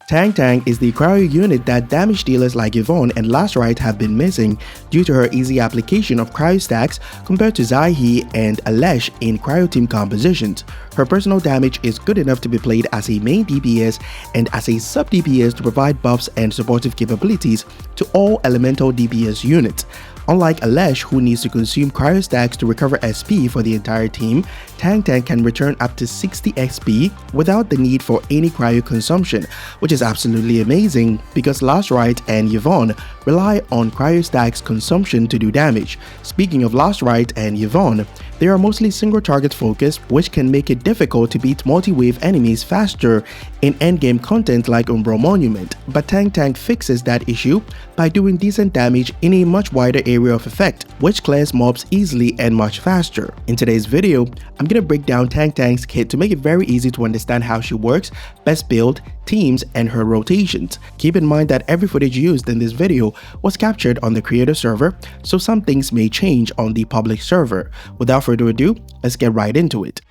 Tangtang is the cryo unit that damage dealers like Yvonne and Lastrite have been missing due to her easy application of cryo stacks compared to Zaihe and Alesh in cryo team compositions. Her personal damage is good enough to be played as a main DPS and as a sub DPS to provide buffs and supportive capabilities to all elemental DPS units. Unlike Alesh, who needs to consume cryo stacks to recover SP for the entire team, Tangtang can return up to 60 XP without the need for any cryo consumption, which is absolutely amazing because Lastrite and Yvonne rely on cryo stacks consumption to do damage. Speaking of Lastrite and Yvonne, they are mostly single target focused, which can make it difficult to beat multi-wave enemies faster in endgame content like Umbral Monument, but Tangtang fixes that issue by doing decent damage in a much wider area of effect, which clears mobs easily and much faster. In today's video, I'm gonna break down Tangtang's kit to make it very easy to understand how she works, best build, teams, and her rotations. Keep in mind that every footage used in this video was captured on the creator server, so some things may change on the public server. Without further ado, let's get right into it.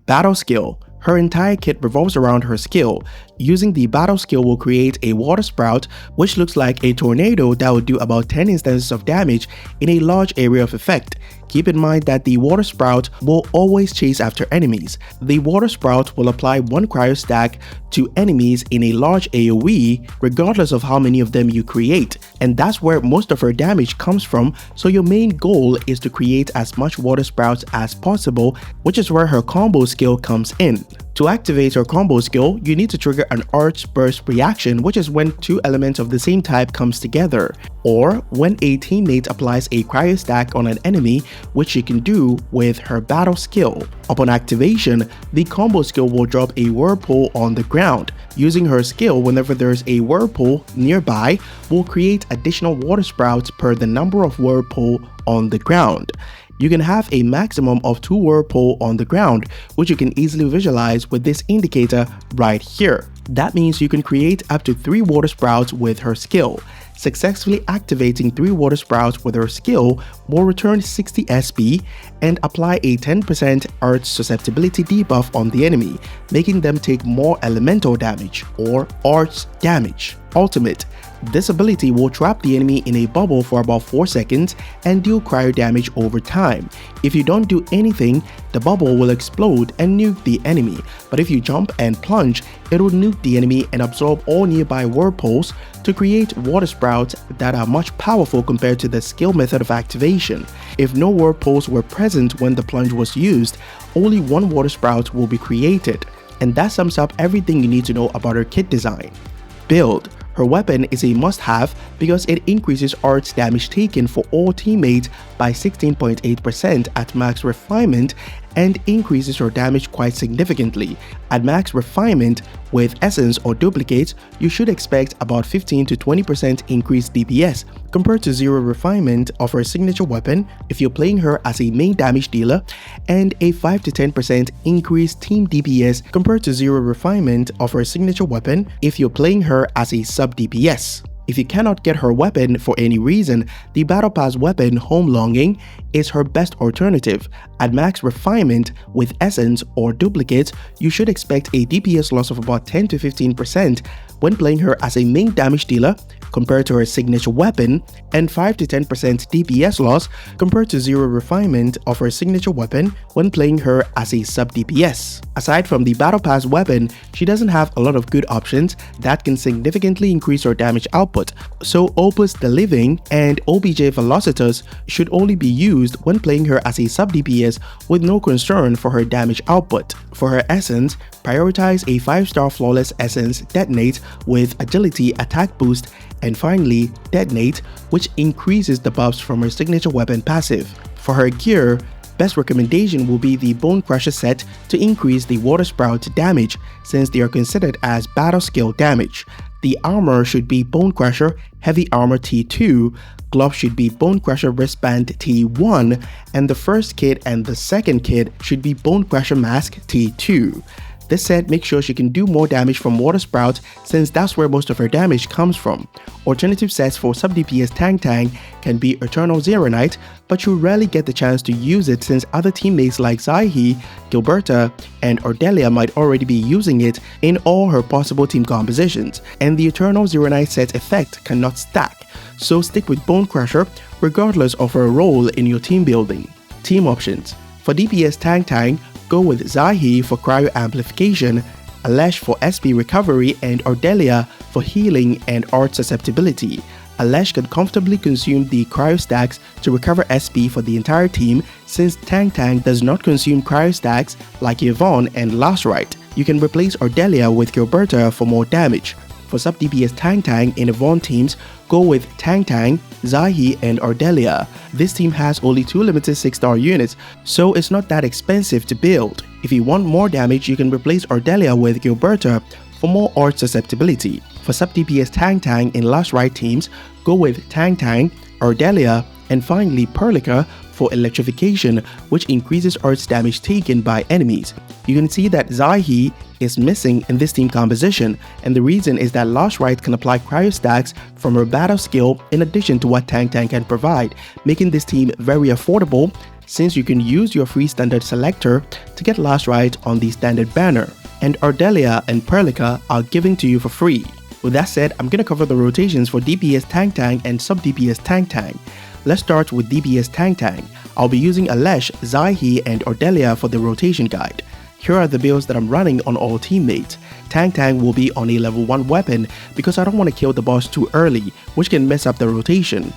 Battle Skill. Her entire kit revolves around her skill. Using the battle skill will create a water sprout which looks like a tornado that will do about 10 instances of damage in a large area of effect. Keep in mind that the water sprout will always chase after enemies. The water sprout will apply one cryo stack to enemies in a large AoE regardless of how many of them you create, and that's where most of her damage comes from, so your main goal is to create as much water sprouts as possible, which is where her combo skill comes in. To activate her combo skill, you need to trigger an Arch Burst reaction, which is when two elements of the same type comes together, or when a teammate applies a cryo stack on an enemy, which you can do with her battle skill. Upon activation, the combo skill will drop a whirlpool on the ground. Using her skill, whenever there's a whirlpool nearby, will create additional water sprouts per the number of whirlpool on the ground. You can have a maximum of 2 whirlpool on the ground, which you can easily visualize with this indicator right here. That means you can create up to 3 water sprouts with her skill. Successfully activating 3 water sprouts with her skill will return 60 SP and apply a 10% Arch susceptibility debuff on the enemy, making them take more elemental damage or Arch damage. Ultimate. This ability will trap the enemy in a bubble for about 4 seconds and deal cryo damage over time. If you don't do anything, the bubble will explode and nuke the enemy, but if you jump and plunge, it will nuke the enemy and absorb all nearby whirlpools to create water sprouts that are much powerful compared to the skill method of activation. If no whirlpools were present when the plunge was used, only 1 water sprout will be created. And that sums up everything you need to know about her kit design. Build. Her weapon is a must-have because it increases Arch damage taken for all teammates by 16.8% at max refinement and increases her damage quite significantly. At max refinement, with Essence or Duplicates, you should expect about 15 to 20% increased DPS compared to 0 refinement of her signature weapon if you're playing her as a main damage dealer, and a 5 to 10% increased team DPS compared to 0 refinement of her signature weapon if you're playing her as a sub DPS. If you cannot get her weapon for any reason, the Battle Pass weapon Home Longing is her best alternative. At max refinement with Essence or Duplicates, you should expect a DPS loss of about 10 to 15% when playing her as a main damage dealer compared to her signature weapon, and 5 to 10% DPS loss compared to 0 refinement of her signature weapon when playing her as a sub DPS. Aside from the Battle Pass weapon, she doesn't have a lot of good options that can significantly increase her damage output, so Opus the Living and OBJ Velocitus should only be used when playing her as a sub DPS DPS with no concern for her damage output. For her essence, prioritize a 5-star flawless essence detonate with agility attack boost, and finally detonate, which increases the buffs from her signature weapon passive. For her gear, best recommendation will be the Bone Crusher set to increase the Water Sprout damage since they are considered as battle skill damage. The armor should be Bone Crusher Heavy Armor T2, gloves should be Bone Crusher Wristband T1, and the first kit and the second kit should be Bone Crusher Mask T2. This set makes sure she can do more damage from Water Sprout since that's where most of her damage comes from. Alternative sets for sub DPS Tangtang can be Eternal Zero Knight, but you rarely get the chance to use it since other teammates like Zaihi, Gilberta, and Ardelia might already be using it in all her possible team compositions, and the Eternal Zero Knight set's effect cannot stack, so stick with Bone Crusher regardless of her role in your team building. Team options. For DPS Tangtang, go with Zaihi for cryo amplification, Alesh for SP recovery, and Ardelia for healing and art susceptibility. Alesh can comfortably consume the cryo stacks to recover SP for the entire team since Tangtang does not consume cryo stacks like Yvonne and Lazarite. You can replace Ardelia with Gilberta for more damage. For sub DPS Tangtang in Yvonne teams, go with Tangtang, Zaihi, and Ardelia. This team has only 2 limited 6-star units, so it's not that expensive to build. If you want more damage, you can replace Ardelia with Gilberta for more art susceptibility. For sub DPS Tangtang in Lazarite teams, go with Tangtang, Ardelia, and finally Perlica for electrification, which increases art's damage taken by enemies. You can see that Zaihi is missing in this team composition, and the reason is that Lazarite can apply cryo stacks from her battle skill in addition to what Tangtang can provide, making this team very affordable since you can use your free standard selector to get Lazarite on the standard banner, and Ardelia and Perlica are given to you for free. With that said, I'm gonna cover the rotations for DPS Tangtang and sub DPS Tangtang. Let's start with DPS Tangtang. I'll be using Alesh, Zaihi, and Ardelia for the rotation guide. Here are the builds that I'm running on all teammates. Tangtang will be on a level 1 weapon because I don't want to kill the boss too early, which can mess up the rotation.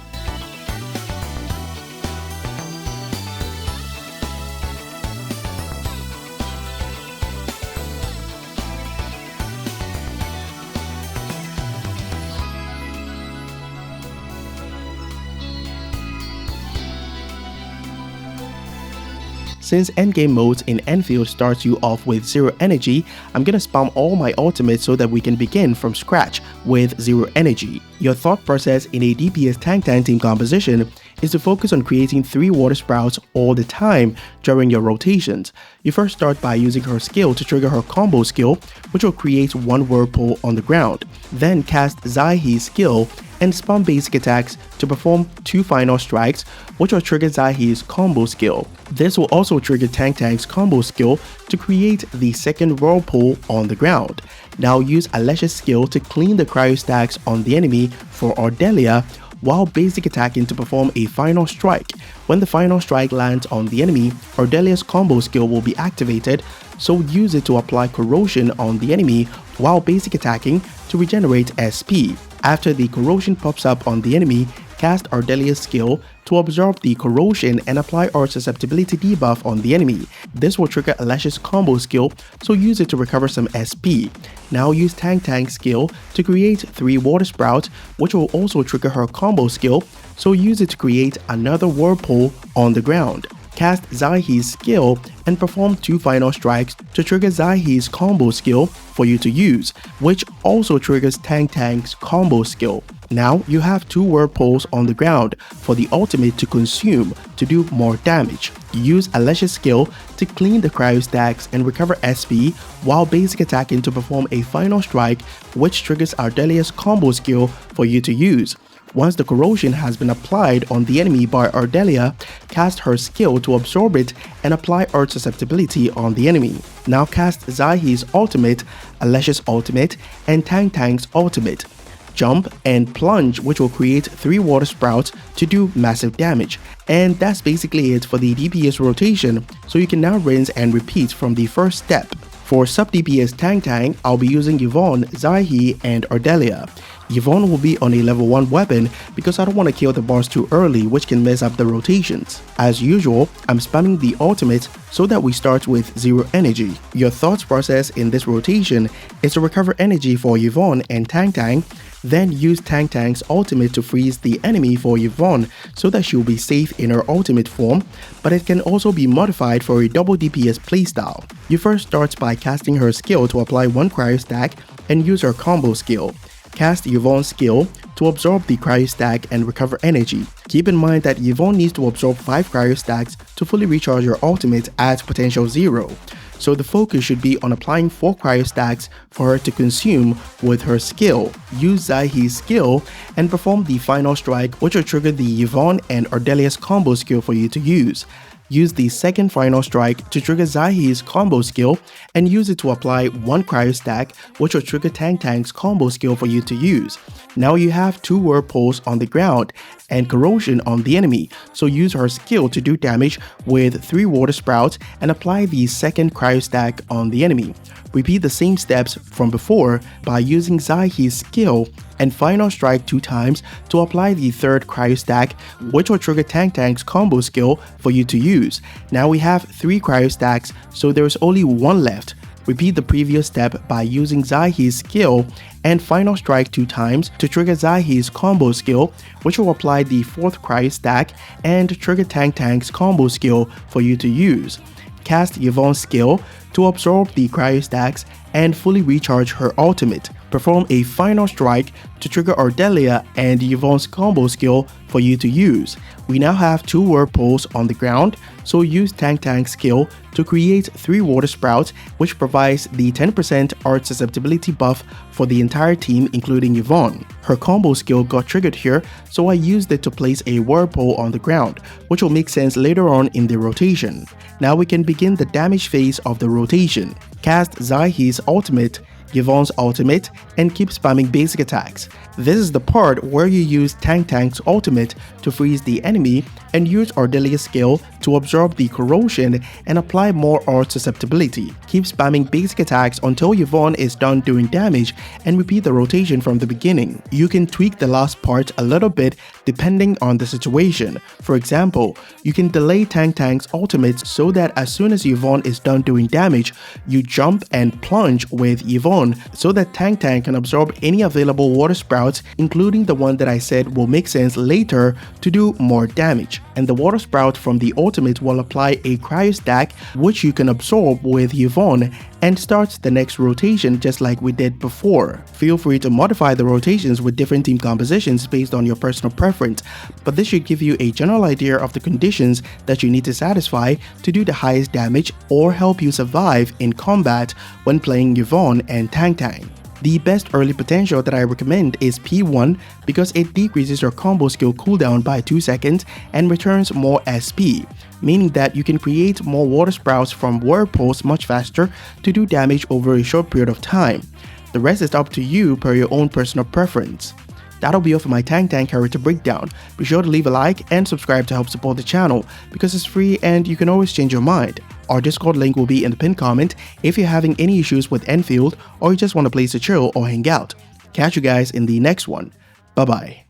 Since endgame modes in Endfield starts you off with 0 energy, I'm gonna spam all my ultimates so that we can begin from scratch with 0 energy. Your thought process in a DPS Tangtang team composition is to focus on creating 3 water sprouts all the time during your rotations. You first start by using her skill to trigger her combo skill, which will create 1 whirlpool on the ground. Then cast Zaihi's skill and spam basic attacks to perform 2 final strikes, which will trigger Zaihi's combo skill. This will also trigger Tangtang's combo skill to create the second whirlpool on the ground. Now use Alesh's skill to clean the cryo stacks on the enemy for Ardelia, while basic attacking to perform a final strike. When the final strike lands on the enemy, Ardelia's combo skill will be activated, so use it to apply corrosion on the enemy while basic attacking to regenerate SP. After the corrosion pops up on the enemy, cast Ardelia's skill to absorb the corrosion and apply art susceptibility debuff on the enemy. This will trigger Alesh's combo skill, so use it to recover some SP. Now use Tangtang's skill to create 3 water sprouts, which will also trigger her combo skill, so use it to create another whirlpool on the ground. Cast Zaihi's skill and perform 2 final strikes to trigger Zaihi's combo skill for you to use, which also triggers Tangtang's combo skill. Now you have 2 whirlpools on the ground for the ultimate to consume to do more damage. Use Alesh's skill to clean the cryo stacks and recover SP while basic attacking to perform a final strike, which triggers Ardelia's combo skill for you to use. Once the corrosion has been applied on the enemy by Ardelia, cast her skill to absorb it and apply art susceptibility on the enemy. Now cast Zaihi's ultimate, Alesh's ultimate, and Tangtang's ultimate. Jump and plunge, which will create 3 water sprouts to do massive damage. And that's basically it for the DPS rotation, so you can now rinse and repeat from the first step. For sub DPS Tangtang, I'll be using Yvonne, Zaihe, and Ardelia. Yvonne will be on a level 1 weapon because I don't want to kill the boss too early, which can mess up the rotations. As usual, I'm spamming the ultimate so that we start with 0 energy. Your thought process in this rotation is to recover energy for Yvonne and Tangtang, then use Tangtang's ultimate to freeze the enemy for Yvonne so that she will be safe in her ultimate form, but it can also be modified for a double DPS playstyle. You first start by casting her skill to apply 1 cryo stack and use her combo skill. Cast Yvonne's skill to absorb the cryo stack and recover energy. Keep in mind that Yvonne needs to absorb 5 cryo stacks to fully recharge her ultimate at potential 0. So the focus should be on applying 4 cryo stacks for her to consume with her skill. Use Zaihe's skill and perform the final strike, which will trigger the Yvonne and Ardelia's combo skill for you to use. Use the second final strike to trigger Zaihe's combo skill and use it to apply 1 cryo stack, which will trigger Tangtang's combo skill for you to use. Now you have 2 whirlpools on the ground and corrosion on the enemy, so use her skill to do damage with 3 water sprouts and apply the second cryo stack on the enemy. Repeat the same steps from before by using Zaihe's skill and final strike 2 times to apply the third cryo stack, which will trigger Tangtang's combo skill for you to use. Now we have 3 cryo stacks, so there is only 1 left. Repeat the previous step by using Zaihe's skill and final strike 2 times to trigger Zaihe's combo skill, which will apply the 4th cryo stack and trigger Tangtang's combo skill for you to use. Cast Yvonne's skill to absorb the cryo stacks and fully recharge her ultimate. Perform a final strike to trigger Ardelia and Yvonne's combo skill for you to use. We now have 2 whirlpools on the ground, so use Tangtang's skill to create 3 water sprouts, which provides the 10% art susceptibility buff for the entire team including Yvonne. Her combo skill got triggered here, so I used it to place a whirlpool on the ground, which will make sense later on in the rotation. Now we can begin the damage phase of the rotation. Cast Zaihe's ultimate, Yvonne's ultimate, and keep spamming basic attacks. This is the part where you use Tangtang's ultimate to freeze the enemy and use Ardelia's skill to absorb the corrosion and apply more art susceptibility. Keep spamming basic attacks until Yvonne is done doing damage and repeat the rotation from the beginning. You can tweak the last part a little bit depending on the situation. For example, you can delay Tangtang's ultimate so that as soon as Yvonne is done doing damage, you jump and plunge with Yvonne so that Tangtang can absorb any available water sprouts, including the one that I said will make sense later to do more damage. And the water sprout from the ultimate will apply a cryo stack, which you can absorb with Yvonne and start the next rotation just like we did before. Feel free to modify the rotations with different team compositions based on your personal preference, but this should give you a general idea of the conditions that you need to satisfy to do the highest damage or help you survive in combat when playing Yvonne and Tangtang. The best early potential that I recommend is P1 because it decreases your combo skill cooldown by 2 seconds and returns more SP, meaning that you can create more water sprouts from whirlpools much faster to do damage over a short period of time. The rest is up to you per your own personal preference. That'll be all for my Tangtang character breakdown. Be sure to leave a like and subscribe to help support the channel because it's free and you can always change your mind. Our Discord link will be in the pinned comment if you're having any issues with Enfield or you just want a place to chill or hang out. Catch you guys in the next one. Bye bye.